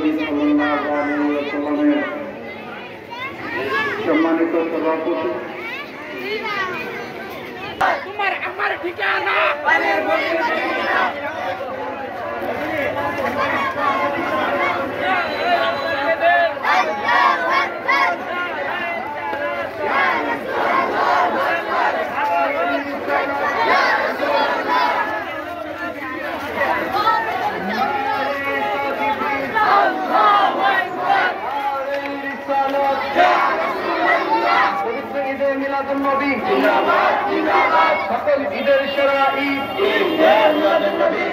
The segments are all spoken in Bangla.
নবী সাল্লাল্লাহু আলাইহি ওয়াসাল্লামের সম্মানিত সভাপতি তোমার আমার ঠিকানা নবী সকল ঈদের সেরা ঈদ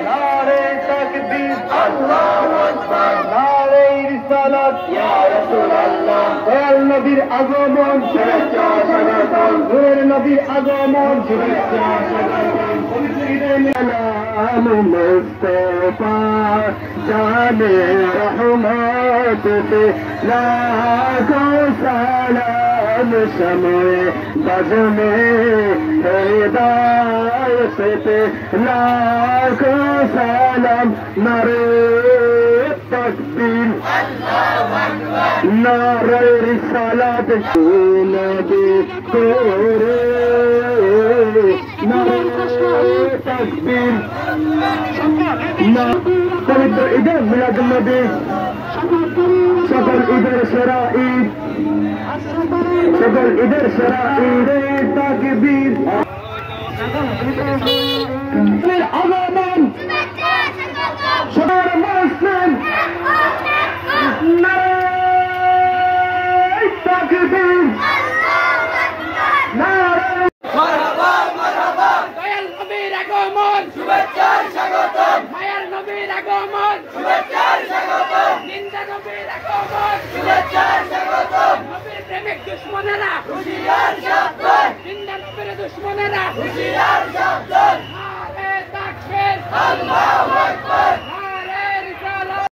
নারে তাকবীর আল্লাহু আকবার নারে রিসালাত ইয়া রাসূলুল্লাহ দয়াল নবীর আগমন শুভেচ্ছা স্বাগতম নূরের নবীর আগমন শুভেচ্ছা স্বাগতম পবিত্র ঈদের মিলাদ মুস্তাফা জানে রহমত পে লাখো সালাম সময় बजने हिदायत पे लाखों सलाम नारे तकबीर नारे रिसालत नबी तेरे नारे तकबीर पवित्र ईद मिलाद नबी सकल ईদের সেরা ঈদ সকল ঈদের সেরা ঈদে তাকবীর আগমন সবার মুসলিম নারে তাকবীর নারে মারহাবা মারহাবা দয়াল নবীর আগমন শুভেচ্ছা স্বাগতম মায়ার নবীর আগমন শুভেচ্ছা স্বাগতম নিন্দা নবীর আগমন শুভেচ্ছা স্বাগতম নবীর প্রেমিক দুশমনেরা হুঁশিয়ার সাবধান নিন্দা নবীর দুশমনেরা হুঁশিয়ার সাবধান নারে তাকবীর আল্লাহু আকবার